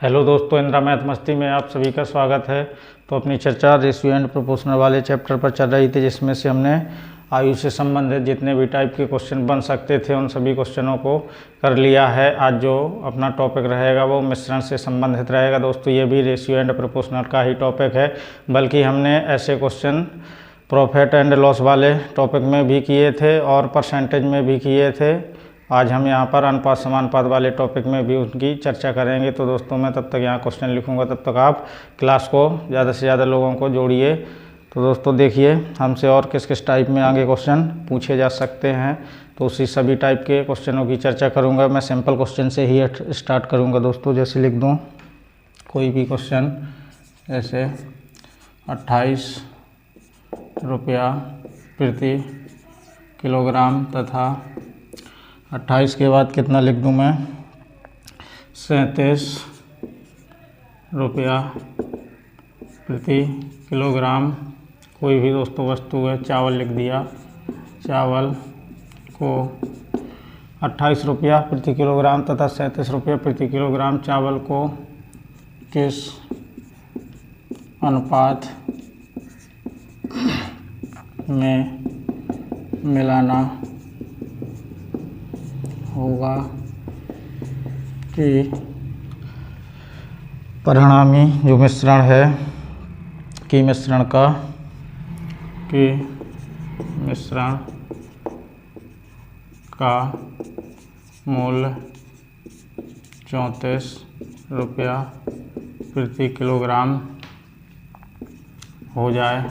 Hello दोस्तों, Indira math मस्ती में आप सभी का स्वागत है। तो अपनी चर्चा रेशियो एंड प्रोपोर्शनल वाले चैप्टर पर चल रही थी, जिसमें से हमने आयु से संबंधित जितने भी टाइप के क्वेश्चन बन सकते थे उन सभी क्वेश्चनों को कर लिया है। आज जो अपना टॉपिक रहेगा वो मिश्रण से संबंधित रहेगा। दोस्तों ये भी रेशियो एंड प्रोपोर्शनल का ही टॉपिक है, बल्कि हमने ऐसे क्वेश्चन प्रॉफिट एंड लॉस वाले टॉपिक में भी किए थे और परसेंटेज में भी किए थे। आज हम यहाँ पर अनुपात समानुपात वाले टॉपिक में भी उनकी चर्चा करेंगे। तो दोस्तों मैं तब तक यहाँ क्वेश्चन लिखूँगा, तब तक आप क्लास को ज़्यादा से ज़्यादा लोगों को जोड़िए। तो दोस्तों देखिए, हमसे और किस किस टाइप में आगे क्वेश्चन पूछे जा सकते हैं, तो उसी सभी टाइप के क्वेश्चनों की चर्चा करूँगा। मैं सिंपल क्वेश्चन से ही स्टार्ट करूँगा दोस्तों। जैसे लिख दूँ कोई भी क्वेश्चन, जैसे 28 रुपया प्रति किलोग्राम तथा 28 के बाद कितना लिख दूँ मैं, 37 रुपया प्रति किलोग्राम। कोई भी दोस्तों वस्तु है, चावल लिख दिया। चावल को 28 रुपया प्रति किलोग्राम तथा 37 रुपया प्रति किलोग्राम चावल को किस अनुपात में मिलाना होगा कि परिणामी जो मिश्रण है कि मिश्रण का मूल्य 34 रुपया प्रति किलोग्राम हो जाए।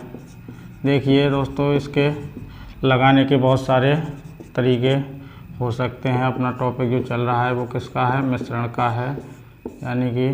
देखिए दोस्तों, इसके लगाने के बहुत सारे तरीके हो सकते हैं। अपना टॉपिक जो चल रहा है वो किसका है, मिश्रण का है, यानी कि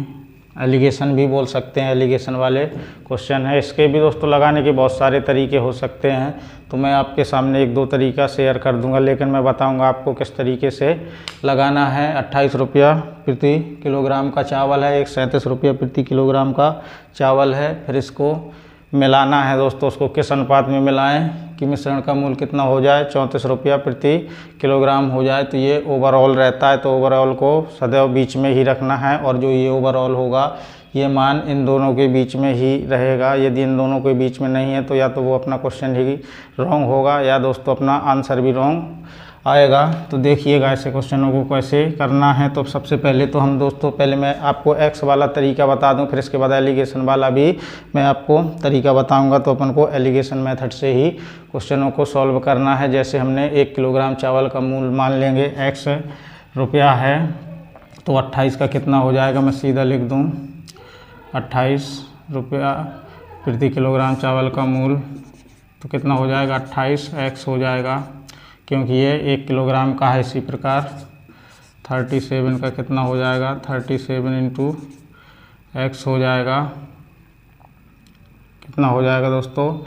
एलिगेशन भी बोल सकते हैं। एलिगेशन वाले क्वेश्चन है। इसके भी दोस्तों लगाने के बहुत सारे तरीके हो सकते हैं, तो मैं आपके सामने एक दो तरीका शेयर कर दूंगा, लेकिन मैं बताऊंगा आपको किस तरीके से लगाना है। 28 रुपया प्रति किलोग्राम का चावल है, एक 37 रुपया प्रति किलोग्राम का चावल है। फिर इसको मिलाना है दोस्तों, उसको किस अनुपात में मिलाएं कि मिश्रण का मूल्य कितना हो जाए, 34 रुपया प्रति किलोग्राम हो जाए। तो ये ओवरऑल रहता है, तो ओवरऑल को सदैव बीच में ही रखना है, और जो ये ओवरऑल होगा ये मान इन दोनों के बीच में ही रहेगा। यदि इन दोनों के बीच में नहीं है तो या तो वो अपना क्वेश्चन ही रॉन्ग होगा या दोस्तों अपना आंसर भी रॉन्ग आएगा। तो देखिएगा ऐसे क्वेश्चनों को कैसे करना है। तो सबसे पहले तो हम दोस्तों, पहले मैं आपको एक्स वाला तरीका बता दूं, फिर इसके बाद एलिगेशन वाला भी मैं आपको तरीका बताऊंगा। तो अपन को एलिगेशन मेथड से ही क्वेश्चनों को सॉल्व करना है। जैसे हमने 1 किलोग्राम चावल का मूल्य मान लेंगे x रुपया है, तो 28 का कितना हो जाएगा, मैं सीधा लिख दूँ 28 रुपया प्रति किलोग्राम चावल का मूल्य, तो कितना हो जाएगा 28x हो जाएगा, क्योंकि ये 1 किलोग्राम का है। इसी प्रकार 37 का कितना हो जाएगा, 37 इंटू x हो जाएगा। कितना हो जाएगा दोस्तों,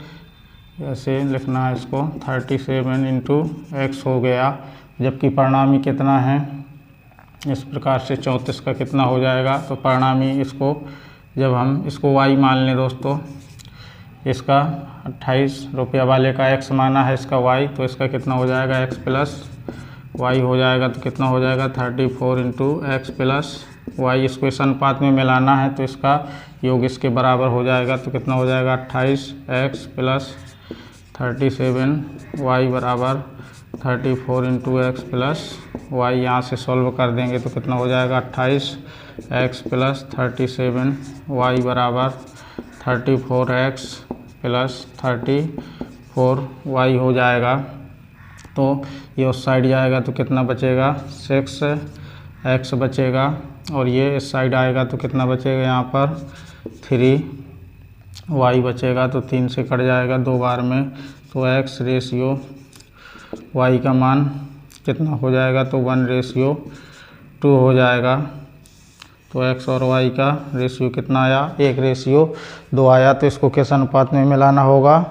ऐसे लिखना है इसको, 37 इंटू x हो गया। जबकि परिणामी कितना है, इस प्रकार से 34 का कितना हो जाएगा। तो परिणामी इसको जब हम इसको y मान लें दोस्तों, इसका 28 रुपया वाले का x माना है, इसका y, तो इसका कितना हो जाएगा x प्लस y हो जाएगा। तो कितना हो जाएगा 34 इंटू एक्स प्लस वाई। इसको इस अनुपात में मिलाना है, तो इसका योग इसके बराबर हो जाएगा। तो कितना हो जाएगा 28x प्लस 37y बराबर 34 इंटू एक्स प्लस वाई। यहाँ से सॉल्व कर देंगे तो कितना हो जाएगा 28x प्लस 37y बराबर 34x प्लस 34y हो जाएगा। तो ये उस साइड जाएगा तो कितना बचेगा, 6x बचेगा, और ये इस साइड आएगा तो कितना बचेगा, यहाँ पर 3y बचेगा। तो 3 से कट जाएगा 2 बार में, तो x रेशियो y का मान कितना हो जाएगा, तो 1:2 हो जाएगा। तो x और y का रेशियो कितना आया, 1:2 आया। तो इसको किस अनुपात में मिलाना होगा,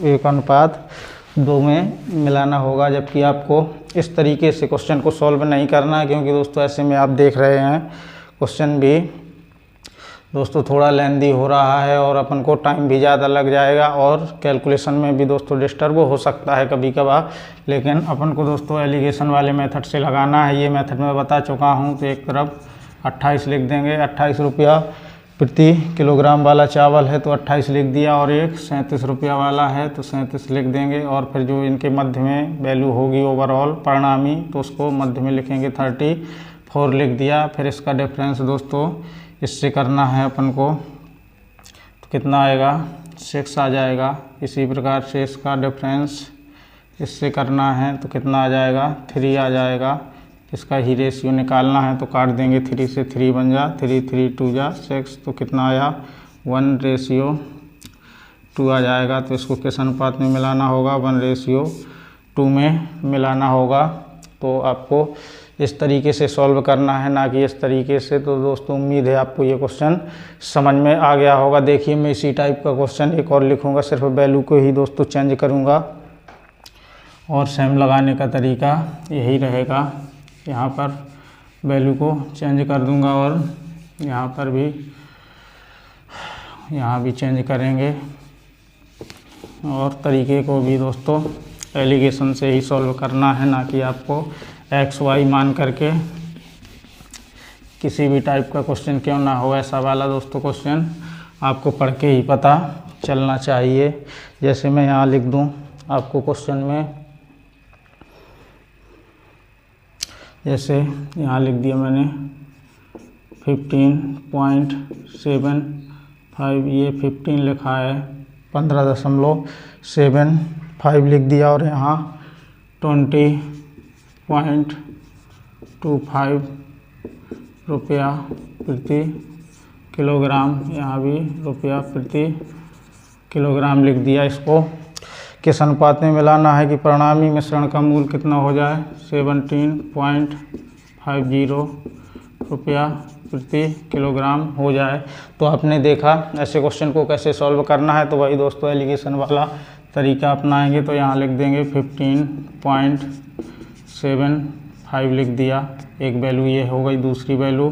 1:2 में मिलाना होगा। जबकि आपको इस तरीके से क्वेश्चन को सॉल्व नहीं करना है, क्योंकि दोस्तों ऐसे में आप देख रहे हैं क्वेश्चन भी दोस्तों थोड़ा लेंदी हो रहा है और अपन को टाइम भी ज़्यादा लग जाएगा और कैलकुलेशन में भी दोस्तों डिस्टर्ब हो सकता है कभी कभार। लेकिन अपन को दोस्तों एलिगेशन वाले मेथड से लगाना है। ये मेथड मैं बता चुका हूँ। तो एक तरफ 28 लिख देंगे। 28 रुपया प्रति किलोग्राम वाला चावल है तो 28 लिख दिया, और एक 37 रुपया वाला है तो 37 लिख देंगे। और फिर जो इनके मध्य में वैल्यू होगी ओवरऑल परिणामी, तो उसको मध्य में लिखेंगे 34 लिख दिया। फिर इसका डिफरेंस दोस्तों इससे करना है अपन को, तो कितना आएगा 6 आ जाएगा। इसी प्रकार से इसका डिफरेंस इससे करना है तो कितना आ जाएगा 3 आ जाएगा। इसका ही रेशियो निकालना है तो काट देंगे, 3 से 3 बन जा, 3 3 2 जा 6, तो कितना आया 1:2 आ जाएगा। तो इसको किस अनुपात में मिलाना होगा 1:2 में मिलाना होगा। तो आपको इस तरीके से सॉल्व करना है, ना कि इस तरीके से। तो दोस्तों उम्मीद है आपको ये क्वेश्चन समझ में आ गया होगा। देखिए मैं इसी टाइप का क्वेश्चन एक और लिखूँगा, सिर्फ वैल्यू को ही दोस्तों चेंज करूँगा और सेम लगाने का तरीका यही रहेगा। यहाँ पर वैल्यू को चेंज कर दूंगा और यहाँ पर भी, यहाँ भी चेंज करेंगे। और तरीके को भी दोस्तों एलिगेशन से ही सॉल्व करना है, ना कि आपको एक्स वाई मान करके किसी भी टाइप का क्वेश्चन क्यों ना हो, ऐसा वाला दोस्तों क्वेश्चन आपको पढ़ के ही पता चलना चाहिए। जैसे मैं यहाँ लिख दूँ आपको क्वेश्चन में, जैसे यहाँ लिख दिया मैंने 15.75, ये 15 लिखा है, 15.75 लिख दिया। और यहाँ 20.25 रुपया प्रति किलोग्राम, यहाँ भी रुपया प्रति किलोग्राम लिख दिया। इसको किस अनुपात में मिलाना है कि परिणामी मिश्रण का मूल कितना हो जाए 17.50 रुपया प्रति किलोग्राम हो जाए। तो आपने देखा ऐसे क्वेश्चन को कैसे सॉल्व करना है, तो वही दोस्तों एलिगेशन वाला तरीका अपनाएंगे। तो यहाँ लिख देंगे 15.75 लिख दिया, एक वैल्यू ये हो गई। दूसरी वैल्यू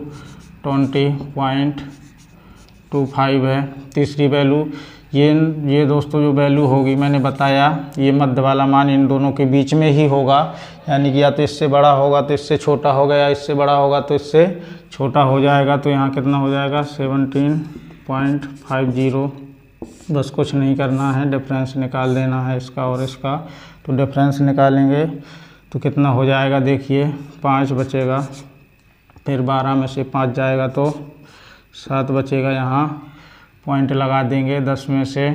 20.25 है। तीसरी वैल्यू ये दोस्तों जो वैल्यू होगी मैंने बताया, ये मध्य वाला मान इन दोनों के बीच में ही होगा, यानी कि या तो इससे बड़ा होगा तो इससे छोटा होगा, या इससे बड़ा होगा तो इससे छोटा हो जाएगा। तो यहाँ कितना हो जाएगा 17.50। बस कुछ नहीं करना है, डिफरेंस निकाल देना है इसका और इसका। तो डिफरेंस निकालेंगे तो कितना हो जाएगा, देखिए 5 बचेगा, फिर 12 में से 5 जाएगा तो 7 बचेगा। यहाँ पॉइंट लगा देंगे, 10 में से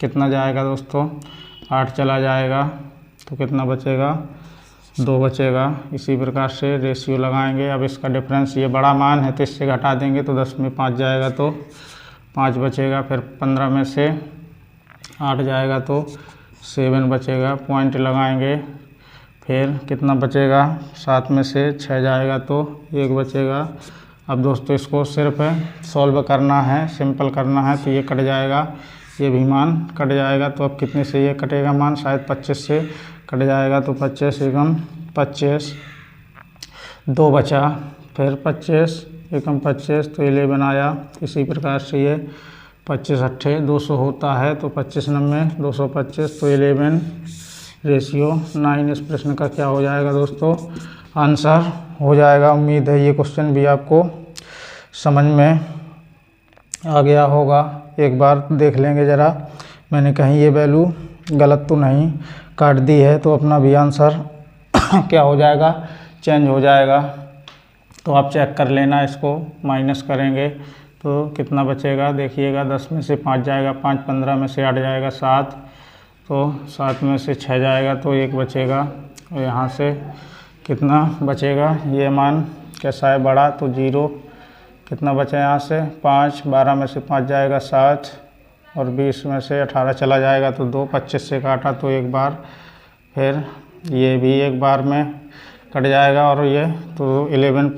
कितना जाएगा दोस्तों 8 चला जाएगा, तो कितना बचेगा 2 बचेगा। इसी प्रकार से रेशियो लगाएंगे। अब इसका डिफरेंस ये बड़ा मान है तो इससे घटा देंगे, तो 10 में 5 जाएगा तो 5 बचेगा। फिर 15 में से 8 जाएगा तो 7 बचेगा, पॉइंट लगाएंगे। फिर कितना बचेगा, 7 में से 6 जाएगा तो 1 बचेगा। अब दोस्तों इसको सिर्फ सॉल्व करना है, सिंपल करना है, तो ये कट जाएगा, ये भी मान कट जाएगा। तो अब कितने से ये कटेगा मान, शायद 25 से कट जाएगा। तो 25 एकम 25, 2 बचा, फिर 25 एकम 25 तो 11 आया। इसी प्रकार से ये 25 अट्ठे 200 होता है, तो 25 9 225 तो 11 रेशियो 9। इस प्रश्न का क्या हो जाएगा दोस्तों, आंसर हो जाएगा। उम्मीद है ये क्वेश्चन भी आपको समझ में आ गया होगा। एक बार देख लेंगे ज़रा, मैंने कहीं ये वैल्यू गलत तो नहीं काट दी है, तो अपना भी आंसर क्या हो जाएगा, चेंज हो जाएगा। तो आप चेक कर लेना, इसको माइनस करेंगे तो कितना बचेगा, देखिएगा 10 में से 5 जाएगा, 5 15 में से 8 जाएगा 7, तो 7 में से 6 जाएगा तो 1 बचेगा। और यहाँ से कितना बचेगा, ये मान कैसा है बड़ा, तो 0। कितना बचा यहाँ से 5, 12 में से 5 जाएगा 7, और 20 में से 18 चला जाएगा तो 2, 25 से काटा तो एक बार, फिर ये भी एक बार में कट जाएगा, और ये तो 11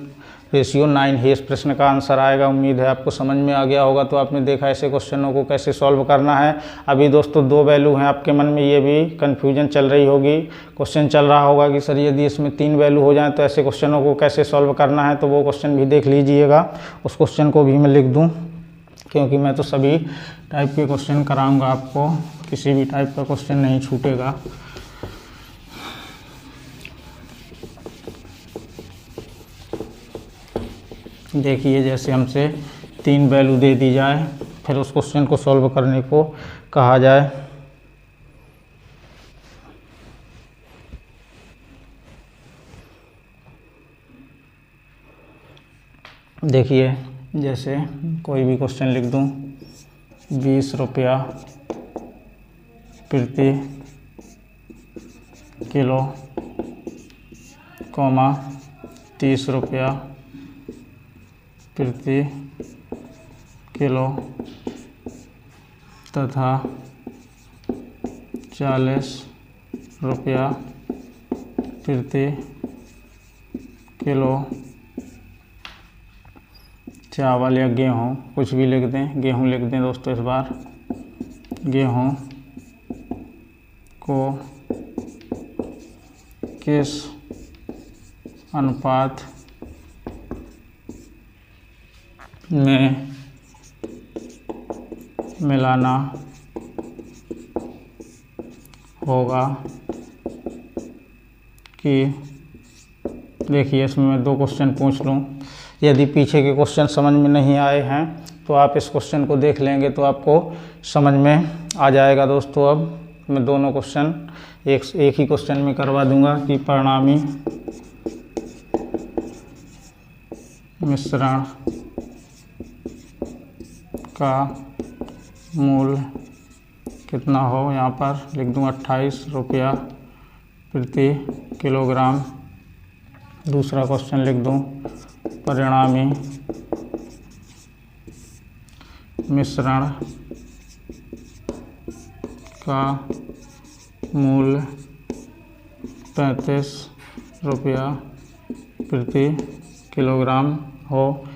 रेशियो 9 ही इस प्रश्न का आंसर आएगा। उम्मीद है आपको समझ में आ गया होगा। तो आपने देखा ऐसे क्वेश्चनों को कैसे सॉल्व करना है। अभी दोस्तों 2 वैल्यू हैं आपके मन में, ये भी कन्फ्यूजन चल रही होगी, क्वेश्चन चल रहा होगा कि सर यदि इसमें 3 वैल्यू हो जाए तो ऐसे क्वेश्चनों को कैसे सॉल्व करना है। तो वो क्वेश्चन भी देख लीजिएगा, उस क्वेश्चन को भी मैं लिख दूँ, क्योंकि मैं तो सभी टाइप के क्वेश्चन कराऊँगा आपको, किसी भी टाइप का क्वेश्चन नहीं छूटेगा। देखिए जैसे हमसे 3 वैल्यू दे दी जाए, फिर उस क्वेश्चन को सॉल्व करने को कहा जाए। देखिए जैसे कोई भी क्वेश्चन लिख दूं, 20 रुपया प्रति किलो, 30 रुपया प्रति किलो तथा 40 रुपया प्रति किलो चावल या गेहूँ, कुछ भी लिख दें, गेहूँ लिख दें दोस्तों। इस बार गेहूँ को किस अनुपात में मिलाना होगा कि, देखिए इसमें मैं 2 क्वेश्चन पूछ लूँ। यदि पीछे के क्वेश्चन समझ में नहीं आए हैं तो आप इस क्वेश्चन को देख लेंगे तो आपको समझ में आ जाएगा दोस्तों। अब मैं दोनों क्वेश्चन एक ही क्वेश्चन में करवा दूंगा कि परिणामी मिश्रण का मूल्य कितना हो। यहाँ पर लिख दूँ 28 रुपया प्रति किलोग्राम। दूसरा क्वेश्चन लिख दूँ परिणामी मिश्रण का मूल्य 35 रुपया प्रति किलोग्राम हो।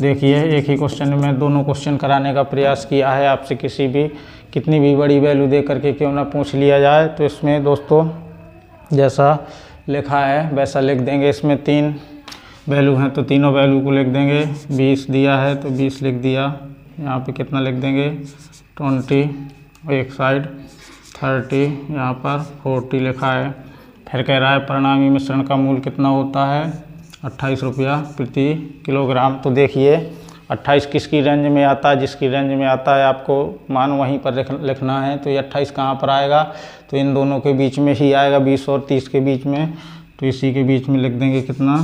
देखिए एक ही क्वेश्चन में दोनों क्वेश्चन कराने का प्रयास किया है। आपसे कितनी भी बड़ी वैल्यू दे करके क्यों ना पूछ लिया जाए। तो इसमें दोस्तों जैसा लिखा है वैसा लिख देंगे। इसमें 3 वैल्यू हैं तो तीनों वैल्यू को लिख देंगे। 20 दिया है तो 20 लिख दिया। यहाँ पे कितना लिख देंगे 20, एक साइड 30, यहाँ पर 40 लिखा है। फिर कह रहा है परिणामी मिश्रण का मूल्य कितना होता है 28 रुपया प्रति किलोग्राम। तो देखिए 28 किसकी रेंज में आता है, जिसकी रेंज में आता है आपको मान वहीं पर लिखना है। तो ये 28 कहाँ पर आएगा, तो इन दोनों के बीच में ही आएगा, 20 और 30 के बीच में। तो इसी के बीच में लिख देंगे कितना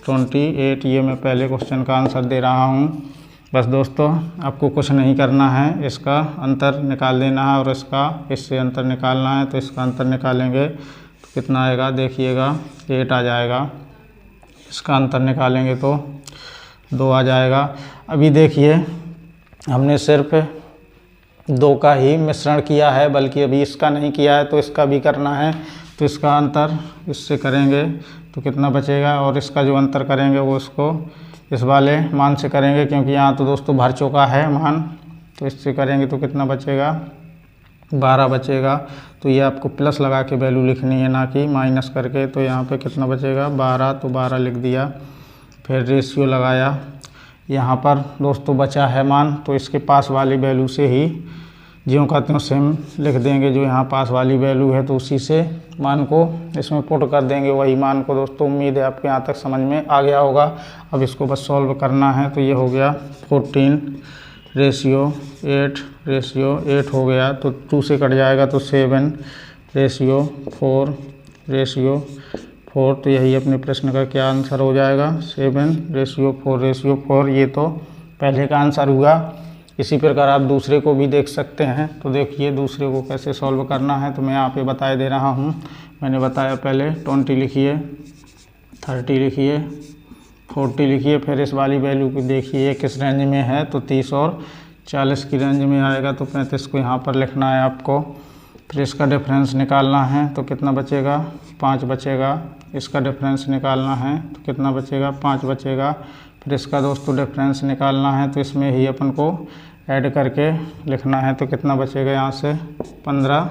28। ये मैं पहले क्वेश्चन का आंसर दे रहा हूँ। बस दोस्तों आपको कुछ नहीं करना है, इसका अंतर निकाल देना है और इससे अंतर निकालना है। तो इसका अंतर निकालेंगे तो कितना आएगा, देखिएगा 8 आ जाएगा। इसका अंतर निकालेंगे तो 2 आ जाएगा। अभी देखिए हमने सिर्फ 2 का ही मिश्रण किया है, बल्कि अभी इसका नहीं किया है, तो इसका भी करना है। तो इसका अंतर इससे करेंगे तो कितना बचेगा, और इसका जो अंतर करेंगे वो इसको इस वाले मान से करेंगे, क्योंकि यहाँ तो दोस्तों भर चुका है मान। तो इससे करेंगे तो कितना बचेगा 12 बचेगा। तो ये आपको प्लस लगा के वैल्यू लिखनी है, ना कि माइनस करके। तो यहाँ पे कितना बचेगा 12, तो 12 लिख दिया। फिर रेशियो लगाया, यहाँ पर दोस्तों बचा है मान, तो इसके पास वाली वैल्यू से ही ज्यों का त्यों सेम लिख देंगे। जो यहाँ पास वाली वैल्यू है तो उसी से मान को इसमें पुट कर देंगे, वही मान को। दोस्तों उम्मीद है आपके यहाँ तक समझ में आ गया होगा। अब इसको बस सॉल्व करना है। तो ये हो गया 14 रेशियो 8 हो गया, तो 2 से कट जाएगा तो 7 रेशियो 4। तो यही अपने प्रश्न का क्या आंसर हो जाएगा 7 रेशियो 4। ये तो पहले का आंसर हुआ। इसी प्रकार आप दूसरे को भी देख सकते हैं। तो देखिए दूसरे को कैसे सॉल्व करना है, तो मैं यहाँ पे बता दे रहा हूँ। मैंने बताया पहले 20 लिखिए, 30 लिखिए, 40 लिखिए। फिर इस वाली वैल्यू को देखिए किस रेंज में है, तो 30 और 40 की रेंज में आएगा। तो 35 को यहाँ पर लिखना है आपको। फिर इसका डिफरेंस निकालना है, तो कितना बचेगा 5 बचेगा। इसका डिफरेंस निकालना है तो कितना बचेगा 5 बचेगा। फिर इसका दोस्तों डिफरेंस निकालना है, तो इसमें ही अपन को ऐड करके लिखना है। तो कितना बचेगा यहाँ से 15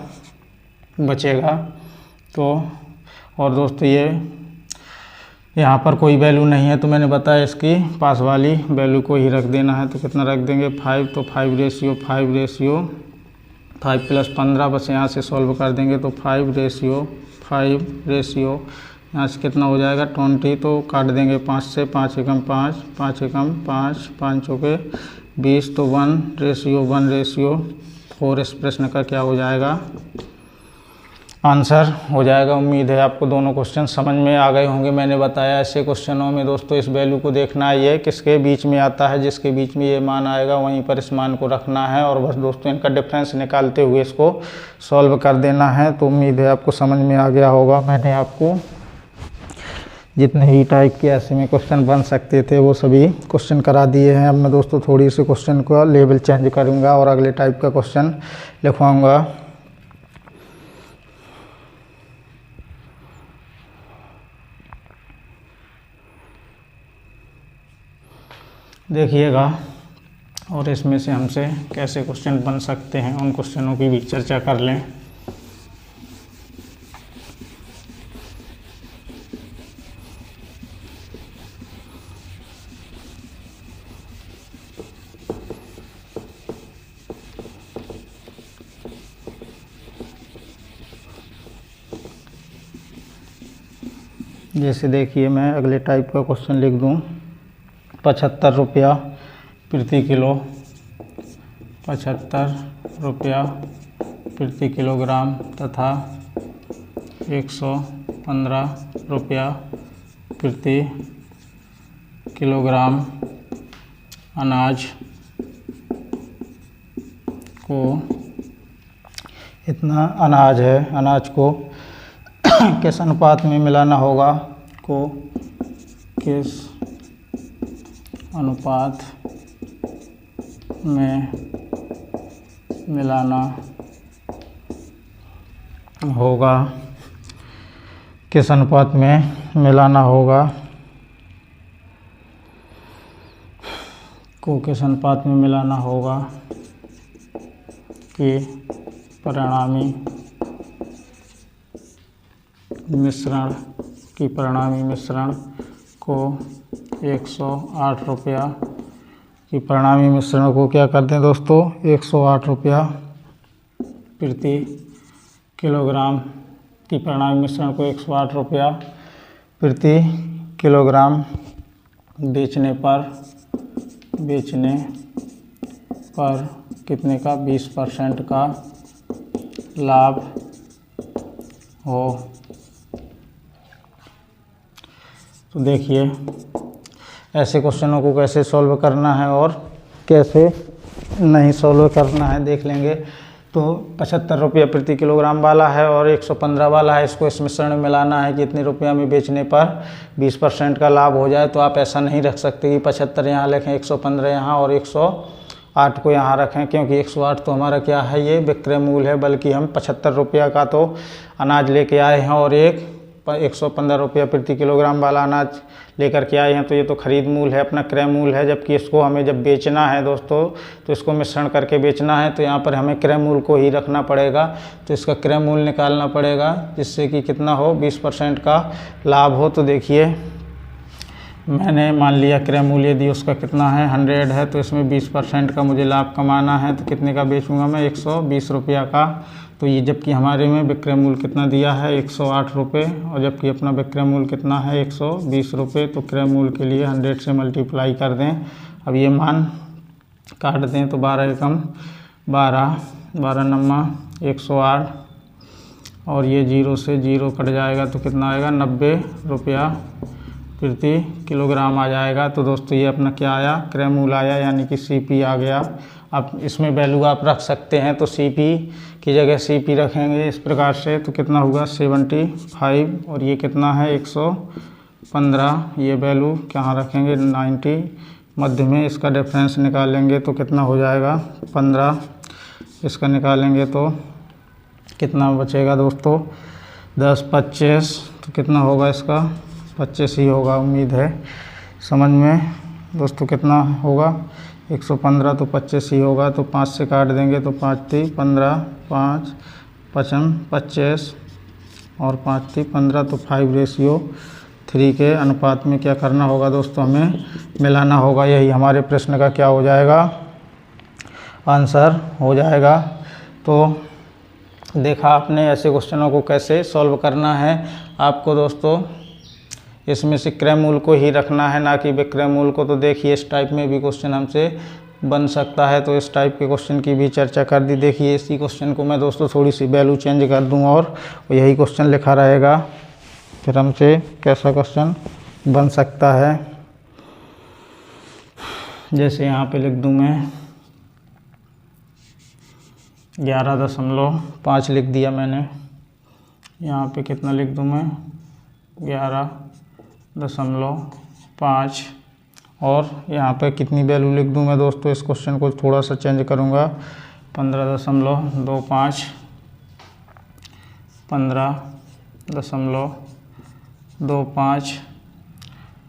बचेगा। तो और दोस्तों ये यहाँ पर कोई वैल्यू नहीं है, तो मैंने बताया इसकी पास वाली वैल्यू को ही रख देना है। तो कितना रख देंगे 5, तो 5 रेशियो 5 प्लस 15 बस यहाँ से सॉल्व कर देंगे। तो 5 रेशियो यहाँ से कितना हो जाएगा 20, तो काट देंगे 5 से, 5 एकम 5, 5 एकम 5, 5 चौके 20, तो 1:4। इस प्रश्न का क्या हो जाएगा, आंसर हो जाएगा। उम्मीद है आपको दोनों क्वेश्चन समझ में आ गए होंगे। मैंने बताया ऐसे क्वेश्चनों में दोस्तों इस वैल्यू को देखना है, ये किसके बीच में आता है, जिसके बीच में ये मान आएगा वहीं पर इस मान को रखना है और बस दोस्तों इनका डिफरेंस निकालते हुए इसको सॉल्व कर देना है। तो उम्मीद है आपको समझ में आ गया होगा। मैंने आपको जितने ही टाइप के ऐसे में क्वेश्चन बन सकते थे वो सभी क्वेश्चन करा दिए हैं। अब मैं दोस्तों थोड़ी सी क्वेश्चन का लेवल चेंज करूँगा और अगले टाइप का क्वेश्चन लिखवाऊँगा। देखिएगा और इसमें से हमसे कैसे क्वेश्चन बन सकते हैं उन क्वेश्चनों की भी चर्चा कर लें। जैसे देखिए मैं अगले टाइप का क्वेश्चन लिख दूं, 75 रुपया प्रति किलो, 75 रुपया प्रति किलोग्राम तथा 115 रुपया प्रति किलोग्राम अनाज को, इतना अनाज है, अनाज को किस अनुपात में मिलाना होगा, को किस अनुपात में मिलाना होगा, किस अनुपात में मिलाना होगा, को किस अनुपात में मिलाना होगा कि परिणामी मिश्रण को 108 रुपया की परिणामी मिश्रण को क्या करते हैं दोस्तों, 108 रुपया प्रति किलोग्राम की परिणामी मिश्रण को 108 रुपया प्रति किलोग्राम बेचने पर कितने का 20% का लाभ हो। तो देखिए ऐसे क्वेश्चनों को कैसे सॉल्व करना है और कैसे नहीं सॉल्व करना है देख लेंगे। तो 75 रुपया प्रति किलोग्राम वाला है और 115 वाला है, इसको इस मिश्रण में मिलाना है कि इतने रुपया में बेचने पर 20% का लाभ हो जाए। तो आप ऐसा नहीं रख सकते कि 75 यहाँ लिखें, 115 यहाँ और 108 को यहाँ रखें, क्योंकि 108 तो हमारा क्या है, ये विक्रय मूल्य है, बल्कि हम 75 रुपया का तो अनाज लेके आए हैं और 115 रुपया प्रति किलोग्राम वाला अनाज लेकर के आए हैं, तो ये तो खरीद मूल्य है, अपना क्रय मूल्य है। जबकि इसको हमें जब बेचना है दोस्तों तो इसको मिश्रण करके बेचना है, तो यहाँ पर हमें क्रय मूल्य को ही रखना पड़ेगा। तो इसका क्रय मूल्य निकालना पड़ेगा जिससे कि कितना हो, 20% का लाभ हो। तो देखिए मैंने मान लिया क्रय मूल्य यदि उसका कितना है 100 है, तो इसमें 20% का मुझे लाभ कमाना है। तो कितने का बेचूंगा मैं, 120 रुपया का। तो ये जबकि हमारे में विक्रय मूल्य कितना दिया है 108 रुपये, और जबकि अपना विक्रय मूल्य कितना है 120 रुपये। तो क्रय मूल्य के लिए 100 से मल्टीप्लाई कर दें। अब ये मान काट दें तो 12 एकम 12, 12 नम्मा 108, और ये 0 से 0 कट जाएगा तो कितना आएगा, 90 रुपया प्रति किलोग्राम आ जाएगा। तो दोस्तों ये अपना क्या आया, क्रय मूल्य आया, यानी कि CP आ गया। अब इसमें वैल्यू आप रख सकते हैं, तो CP की जगह CP रखेंगे इस प्रकार से, तो कितना होगा 75, और ये कितना है 115, ये वैल्यू कहाँ रखेंगे 90 मध्य में, इसका डिफरेंस निकालेंगे तो कितना हो जाएगा 15, इसका निकालेंगे तो कितना बचेगा दोस्तों 10, 25, तो कितना होगा इसका 25 ही होगा। उम्मीद है समझ में दोस्तों कितना होगा 115, तो 25 ही होगा। तो 5 से काट देंगे तो 5 3 15, 5 5 25 और 5 3 15, तो 5:3 के अनुपात में क्या करना होगा दोस्तों, हमें मिलाना होगा। यही हमारे प्रश्न का क्या हो जाएगा, आंसर हो जाएगा। तो देखा आपने ऐसे क्वेश्चनों को कैसे सॉल्व करना है। आपको दोस्तों इसमें से क्रयमूल को ही रखना है, ना कि विक्रयमूल को। तो देखिए इस टाइप में भी क्वेश्चन हमसे बन सकता है। तो इस टाइप के क्वेश्चन की भी चर्चा कर दी। देखिए इसी क्वेश्चन को मैं दोस्तों थोड़ी सी वैल्यू चेंज कर दूं और यही क्वेश्चन लिखा रहेगा। फिर हमसे कैसा क्वेश्चन बन सकता है, जैसे यहाँ पे लिख दूं मैं 11.5 लिख दिया मैंने। यहाँ पे कितना लिख दूं मैं 11.5 और यहाँ पे कितनी वैल्यू लिख दूं मैं दोस्तों। इस क्वेश्चन को थोड़ा सा चेंज करूँगा 15.25 15.25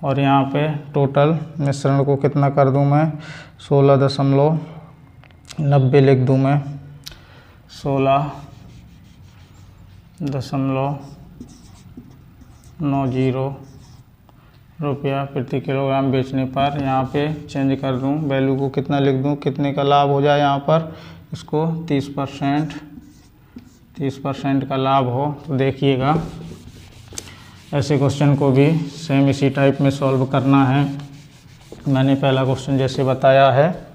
और यहाँ पे टोटल मिश्रण को कितना कर दूं मैं 16.90 लिख दूं मैं। 16.90 रुपया प्रति किलोग्राम बेचने पर। यहाँ पे चेंज कर दूं वैल्यू को, कितना लिख दूं, कितने का लाभ हो जाए यहाँ पर, इसको 30% का लाभ हो। तो देखिएगा ऐसे क्वेश्चन को भी सेम इसी टाइप में सॉल्व करना है। मैंने पहला क्वेश्चन जैसे बताया है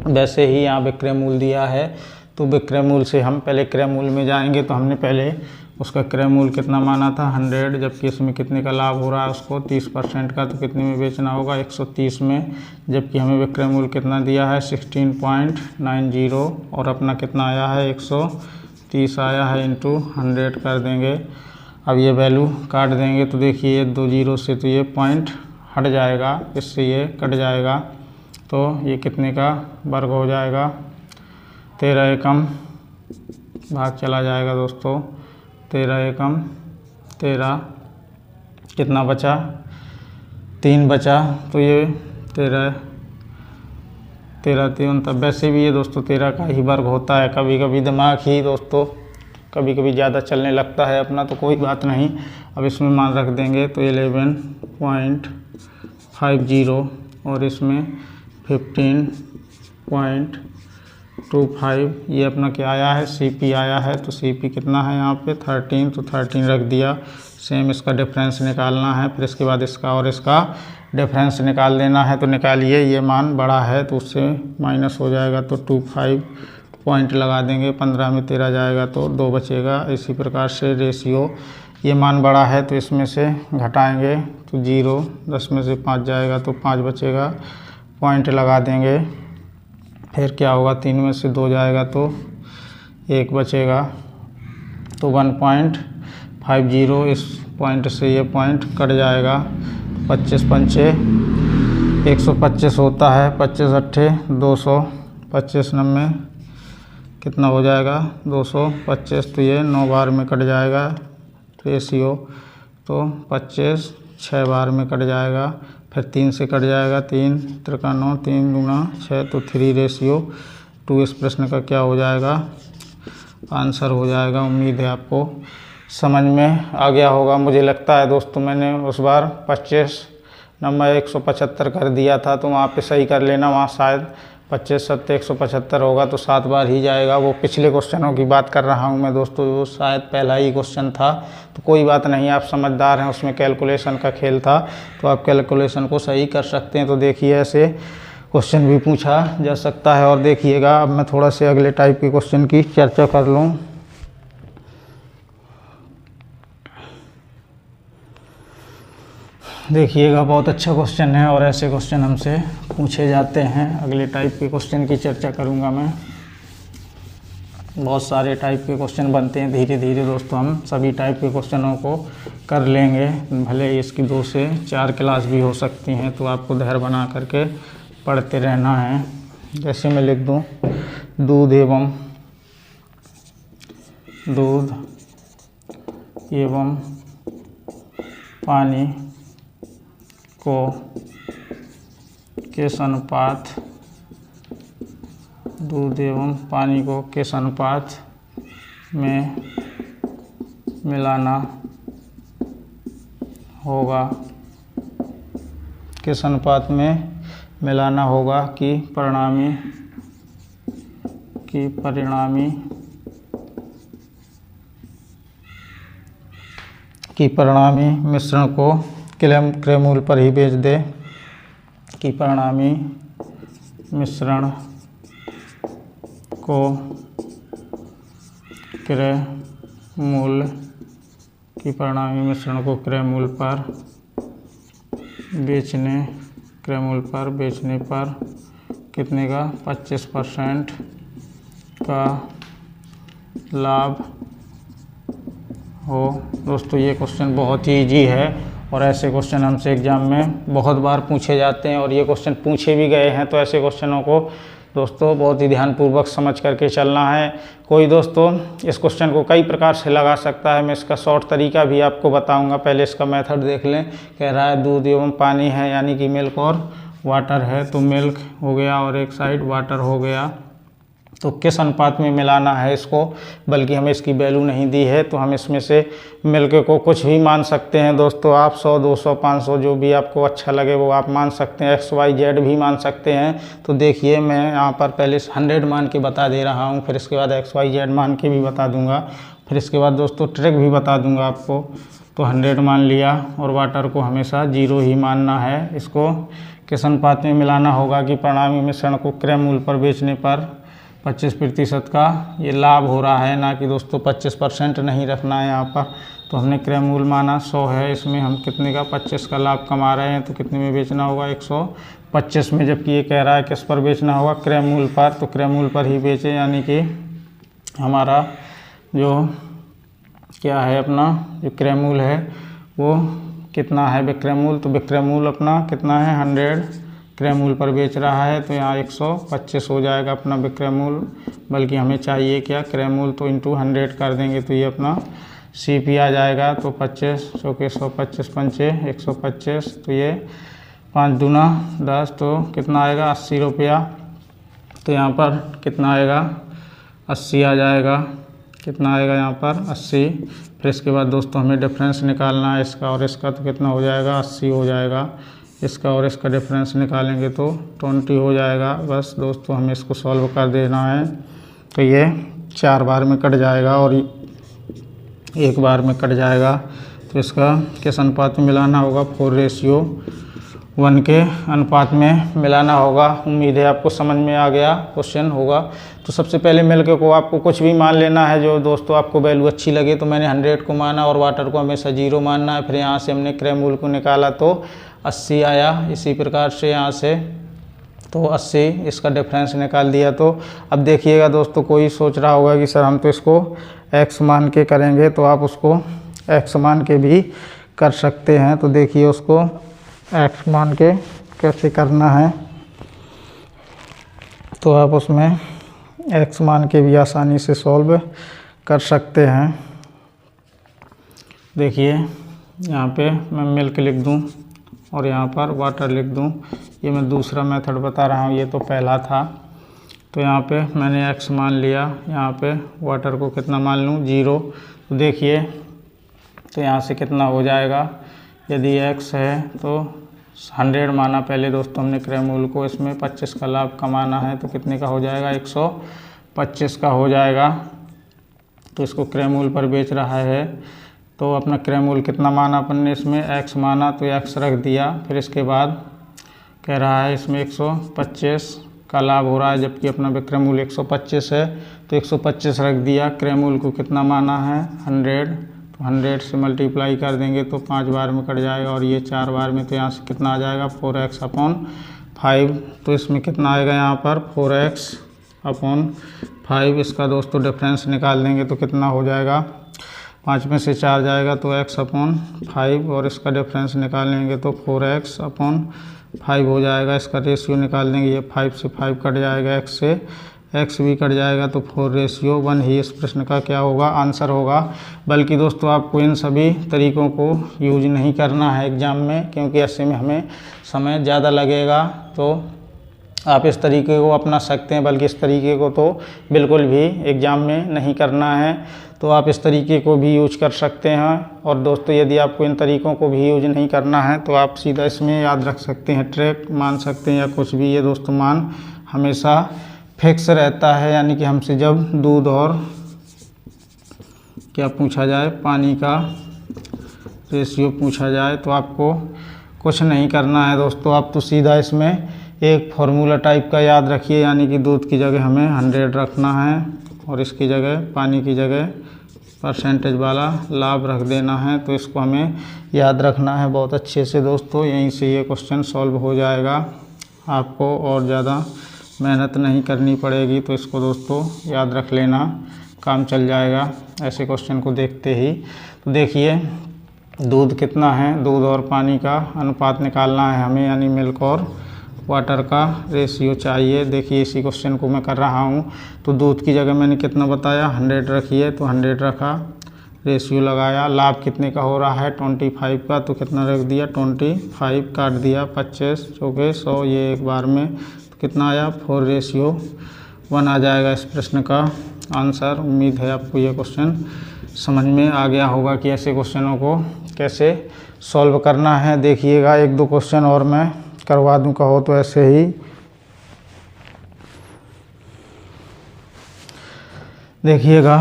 वैसे ही यहाँ विक्रय मूल दिया है। तो विक्रय मूल से हम पहले क्रय मूल में जाएंगे। तो हमने पहले उसका क्रय मूल कितना माना था 100, जबकि इसमें कितने का लाभ हो रहा है उसको 30% का। तो कितने में बेचना होगा 130 में, जबकि हमें विक्रय मूल कितना दिया है 16.90 और अपना कितना आया है 130 आया है, इंटू 100 कर देंगे। अब ये वैल्यू काट देंगे तो देखिए 2 जीरो से तो ये पॉइंट हट जाएगा, इससे ये कट जाएगा। तो ये कितने का वर्ग हो जाएगा 13 एकम भाग चला जाएगा दोस्तों। 13 एकम 13 कितना बचा 3 बचा। तो ये 13 3 तब वैसे भी ये दोस्तों 13 का ही वर्ग होता है। कभी कभी दिमाग ही दोस्तों कभी कभी ज़्यादा चलने लगता है अपना, तो कोई बात नहीं। अब इसमें मान रख देंगे तो 11.50 और इसमें 15.25 ये अपना क्या आया है CP आया है। तो CP कितना है यहाँ पे 13, तो 13 रख दिया। सेम इसका डिफरेंस निकालना है, फिर इसके बाद इसका और इसका डिफरेंस निकाल देना है। तो निकालिए, ये मान बड़ा है तो उससे माइनस हो जाएगा, तो 25 पॉइंट लगा देंगे। 15 में 13 जाएगा तो 2 बचेगा। इसी प्रकार से रेशियो ये मान बड़ा है तो इसमें से घटाएंगे तो 0, 10 में से 5 जाएगा तो 5 बचेगा, पॉइंट लगा देंगे। फिर क्या होगा 3 में से 2 जाएगा तो 1 बचेगा, तो 1.50 इस पॉइंट से ये पॉइंट कट जाएगा। 25 पंचे 125 होता है, 25 अट्ठे 200, 25 90 कितना हो जाएगा 225। तो ये 9 बार में कट जाएगा रेशियो। तो 25 6 बार में कट जाएगा, फिर 3 से कट जाएगा, 3 त्रिका 9, 3 दूना 6, तो 3 रेशियो 2 इस प्रश्न का क्या हो जाएगा आंसर हो जाएगा। उम्मीद है आपको समझ में आ गया होगा। मुझे लगता है दोस्तों मैंने उस बार 25 नंबर 175 कर दिया था, तो वहाँ पे सही कर लेना, वहाँ शायद 25 7 175 होगा, तो 7 बार ही जाएगा। वो पिछले क्वेश्चनों की बात कर रहा हूँ मैं दोस्तों, वो शायद पहला ही क्वेश्चन था। तो कोई बात नहीं, आप समझदार हैं, उसमें कैलकुलेशन का खेल था, तो आप कैलकुलेशन को सही कर सकते हैं। तो देखिए ऐसे क्वेश्चन भी पूछा जा सकता है। और देखिएगा अब मैं थोड़ा से अगले टाइप के क्वेश्चन की चर्चा कर लूँ। देखिएगा बहुत अच्छा क्वेश्चन है और ऐसे क्वेश्चन हमसे पूछे जाते हैं। अगले टाइप के क्वेश्चन की चर्चा करूंगा मैं। बहुत सारे टाइप के क्वेश्चन बनते हैं, धीरे धीरे दोस्तों हम सभी टाइप के क्वेश्चनों को कर लेंगे। भले इसकी 2 से 4 क्लास भी हो सकती हैं, तो आपको धैर्य बना करके पढ़ते रहना है। जैसे मैं लिख दूं दूध एवं पानी को किस अनुपात दूध एवं पानी को किस अनुपात में मिलाना होगा, किस अनुपात में मिलाना होगा कि परिणामी मिश्रण को क्रयमूल्य पर ही बेच दे कि परिणामी मिश्रण को क्रय मूल्य पर बेचने पर कितने का 25% का लाभ हो। दोस्तों ये क्वेश्चन बहुत ही ईजी है और ऐसे क्वेश्चन हमसे एग्ज़ाम में बहुत बार पूछे जाते हैं और ये क्वेश्चन पूछे भी गए हैं। तो ऐसे क्वेश्चनों को दोस्तों बहुत ही ध्यानपूर्वक समझ करके चलना है। कोई दोस्तों इस क्वेश्चन को कई प्रकार से लगा सकता है, मैं इसका शॉर्ट तरीका भी आपको बताऊंगा। पहले इसका मेथड देख लें। कह रहा है दूध एवं पानी है, यानी कि मिल्क और वाटर है, तो मिल्क हो गया और एक साइड वाटर हो गया। तो किस अनुपात में मिलाना है इसको, बल्कि हमें इसकी वैल्यू नहीं दी है, तो हम इसमें से मिल्क को कुछ भी मान सकते हैं दोस्तों। आप 100, 200, 500 जो भी आपको अच्छा लगे वो आप मान सकते हैं। XYZ भी मान सकते हैं। तो देखिए मैं यहाँ पर पहले 100 मान के बता दे रहा हूँ, फिर इसके बाद XYZ मान के भी बता दूँगा, फिर इसके बाद दोस्तों ट्रिक भी बता दूँगा आपको। तो 100 मान लिया और वाटर को हमेशा 0 ही मानना है। इसको किस अनुपात में मिलाना होगा कि परिणामी मिश्रण को क्रय मूल्य पर बेचने पर 25% का ये लाभ हो रहा है, ना कि दोस्तों 25% नहीं रखना है यहाँ पर। तो हमने क्रय मूल्य माना 100 है, इसमें हम कितने का 25 का लाभ कमा रहे हैं, तो कितने में बेचना होगा 125 में। जबकि ये कह रहा है किस पर बेचना होगा, क्रय मूल्य पर, तो क्रय मूल्य पर ही बेचे, यानी कि हमारा जो क्या है अपना जो क्रय मूल्य है वो कितना है विक्रय मूल्य, तो विक्रय मूल्य अपना कितना है 100 क्रय मूल्य पर बेच रहा है, तो यहाँ 125 हो जाएगा अपना विक्रय मूल्य। बल्कि हमें चाहिए क्या क्रय मूल्य, तो इंटू 100 कर देंगे तो ये अपना CP आ जाएगा। तो 25 चौके 125 पंचे 125, तो ये 5 दूना 10, तो कितना आएगा 80 रुपया। तो यहाँ पर कितना आएगा 80 आ जाएगा। कितना आएगा यहाँ पर 80। फिर इसके बाद दोस्तों हमें डिफरेंस निकालना है इसका और इसका, तो कितना हो जाएगा 80 हो जाएगा। इसका और इसका डिफरेंस निकालेंगे तो 20 हो जाएगा। बस दोस्तों हमें इसको सॉल्व कर देना है। तो ये 4 बार में कट जाएगा और 1 बार में कट जाएगा। तो इसका किस अनुपात में मिलाना होगा, 4:1 के अनुपात में मिलाना होगा। उम्मीद है आपको समझ में आ गया क्वेश्चन होगा। तो सबसे पहले मिल्क को आपको कुछ भी मान लेना है जो दोस्तों आपको वैल्यू अच्छी लगे। तो मैंने 100 को माना और वाटर को हमेशा 0 मानना है। फिर यहाँ से हमने क्रय मूल्य को निकाला तो 80 आया। इसी प्रकार से यहाँ से तो 80 इसका डिफरेंस निकाल दिया। तो अब देखिएगा दोस्तों, कोई सोच रहा होगा कि सर हम तो इसको x मान के करेंगे, तो आप उसको x मान के भी कर सकते हैं। तो देखिए उसको x मान के कैसे करना है, तो आप उसमें x मान के भी आसानी से सॉल्व कर सकते हैं। देखिए यहाँ पे मैं मिल्क लिख दूँ और यहाँ पर वाटर लिख दूँ। ये मैं दूसरा मेथड बता रहा हूँ, ये तो पहला था। तो यहाँ पे मैंने x मान लिया, यहाँ पे वाटर को कितना मान लूँ 0। तो देखिए तो यहाँ से कितना हो जाएगा, यदि x है तो 100 माना पहले दोस्तों हमने क्रय मूल्य को, इसमें 25 का लाभ कमाना है, तो कितने का हो जाएगा 125 का हो जाएगा। तो इसको क्रय मूल्य पर बेच रहा है, तो अपना क्रय मूल्य कितना माना अपन ने, इसमें x माना तो x रख दिया। फिर इसके बाद कह रहा है इसमें 125 का लाभ हो रहा है, जबकि अपना विक्रय मूल्य 125 है, तो 125 रख दिया। क्रय मूल्य को कितना माना है 100, तो 100 से मल्टीप्लाई कर देंगे तो 5 बार में कट जाएगा और ये 4 बार में। तो यहाँ से कितना आ जाएगा 4x/5। तो इसमें कितना आएगा यहाँ पर 4x/5। इसका दोस्तों डिफरेंस निकाल देंगे तो कितना हो जाएगा, 5 में से 4 जाएगा तो x/5 और इसका डिफरेंस निकालेंगे तो 4x/5 हो जाएगा। इसका रेशियो निकाल देंगे, ये 5 से 5 कट जाएगा, x से x भी कट जाएगा, तो 4:1 ही इस प्रश्न का क्या होगा आंसर होगा। बल्कि दोस्तों आपको इन सभी तरीकों को यूज नहीं करना है एग्ज़ाम में, क्योंकि ऐसे में हमें समय ज़्यादा लगेगा। तो आप इस तरीके को अपना सकते हैं, बल्कि इस तरीके को तो बिल्कुल भी एग्ज़ाम में नहीं करना है। तो आप इस तरीके को भी यूज कर सकते हैं। और दोस्तों यदि आपको इन तरीकों को भी यूज नहीं करना है तो आप सीधा इसमें याद रख सकते हैं, ट्रैक मान सकते हैं या कुछ भी। ये दोस्तों मान हमेशा फिक्स रहता है, यानी कि हमसे जब दूध और क्या पूछा जाए पानी का रेशियो पूछा जाए तो आपको कुछ नहीं करना है दोस्तों, आप तो सीधा इसमें एक फार्मूला टाइप का याद रखिए, यानी कि दूध की जगह हमें 100 रखना है और इसकी जगह पानी की जगह परसेंटेज वाला लाभ रख देना है। तो इसको हमें याद रखना है बहुत अच्छे से दोस्तों, यहीं से ये क्वेश्चन सॉल्व हो जाएगा, आपको और ज़्यादा मेहनत नहीं करनी पड़ेगी। तो इसको दोस्तों याद रख लेना, काम चल जाएगा ऐसे क्वेश्चन को देखते ही। तो देखिए दूध कितना है, दूध और पानी का अनुपात निकालना है हमें, यानी मिल्क और वाटर का रेशियो चाहिए। देखिए इसी क्वेश्चन को मैं कर रहा हूँ। तो दूध की जगह मैंने कितना बताया 100 रखिए, तो 100 रखा, रेशियो लगाया। लाभ कितने का हो रहा है 25 का, तो कितना रख दिया 25, काट दिया 25 चौके 100, ये एक बार में तो कितना आया 4:1 आ जाएगा इस प्रश्न का आंसर। उम्मीद है आपको ये क्वेश्चन समझ में आ गया होगा कि ऐसे क्वेश्चनों को कैसे सॉल्व करना है। देखिएगा 1-2 क्वेश्चन और मैं करवा दूं, कहो तो ऐसे ही देखिएगा,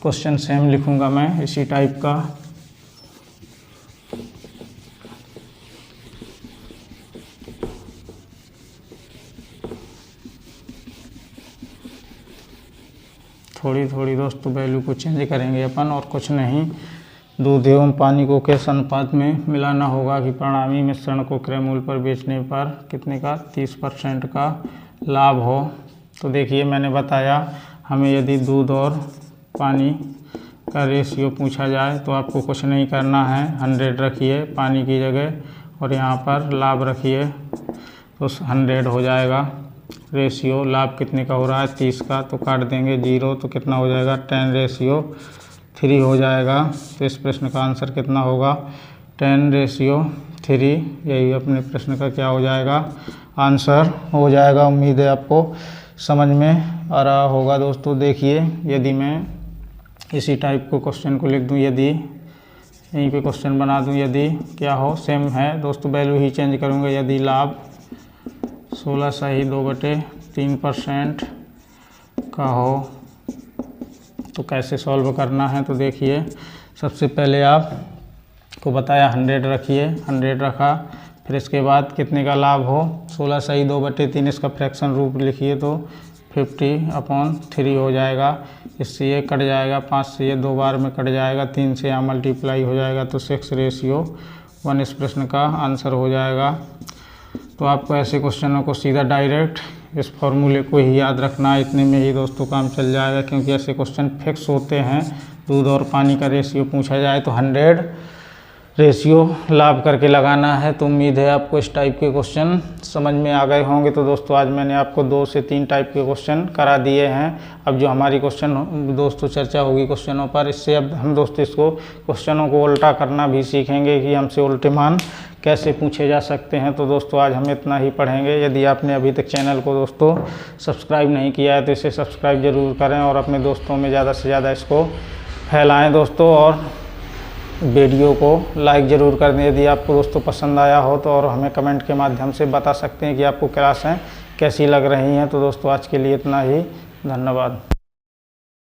क्वेश्चन सेम लिखूंगा मैं इसी टाइप का। थोड़ी थोड़ी दोस्तों वैल्यू को चेंज करेंगे अपन, और कुछ नहीं। दूध एवं पानी को किस अनुपात में मिलाना होगा कि परिणामी मिश्रण को क्रय मूल्य पर बेचने पर कितने का 30% का लाभ हो। तो देखिए मैंने बताया, हमें यदि दूध और पानी का रेशियो पूछा जाए तो आपको कुछ नहीं करना है, 100 रखिए पानी की जगह और यहाँ पर लाभ रखिए, तो 100 हो जाएगा। रेशियो लाभ कितने का हो रहा है 30 का, तो काट देंगे 0, तो कितना हो जाएगा 10:3 हो जाएगा। तो इस प्रश्न का आंसर कितना होगा 10:3, यही अपने प्रश्न का क्या हो जाएगा आंसर हो जाएगा। उम्मीद है आपको समझ में आ रहा होगा दोस्तों। देखिए यदि मैं इसी टाइप को क्वेश्चन को लिख दूं, यदि यहीं पे क्वेश्चन बना दूं, यदि क्या हो सेम है दोस्तों, वैल्यू ही चेंज करूँगा। यदि लाभ 16/2/3% का हो तो कैसे सॉल्व करना है। तो देखिए सबसे पहले आपको बताया 100 रखिए, 100 रखा, फिर इसके बाद कितने का लाभ हो 16/2/3, इसका फ्रैक्शन रूप लिखिए तो 50/3 हो जाएगा। इससे ये कट जाएगा, 5 से ये 2 बार में कट जाएगा, 3 से यहाँ मल्टीप्लाई हो जाएगा, तो 6:1 इस प्रश्न का आंसर हो जाएगा। तो आपको ऐसे क्वेश्चनों को सीधा डायरेक्ट इस फॉर्मूले को ही याद रखना है, इतने में ही दोस्तों काम चल जाएगा, क्योंकि ऐसे क्वेश्चन फिक्स होते हैं। दूध और पानी का रेशियो पूछा जाए तो 100 रेशियो लाभ करके लगाना है। तो उम्मीद है आपको इस टाइप के क्वेश्चन समझ में आ गए होंगे। तो दोस्तों आज मैंने आपको 2 से 3 टाइप के क्वेश्चन करा दिए हैं। अब जो हमारी क्वेश्चन दोस्तों चर्चा होगी क्वेश्चनों पर, इससे अब हम दोस्तों इसको क्वेश्चनों को उल्टा करना भी सीखेंगे कि हमसे उल्टे मान कैसे पूछे जा सकते हैं। तो दोस्तों आज हम इतना ही पढ़ेंगे। यदि आपने अभी तक चैनल को दोस्तों सब्सक्राइब नहीं किया है तो इसे सब्सक्राइब ज़रूर करें और अपने दोस्तों में ज़्यादा से ज़्यादा इसको फैलाएं दोस्तों, और वीडियो को लाइक ज़रूर कर दें यदि आपको दोस्तों पसंद आया हो तो, और हमें कमेंट के माध्यम से बता सकते हैं कि आपको क्लासें कैसी लग रही हैं। तो दोस्तों आज के लिए इतना ही, धन्यवाद।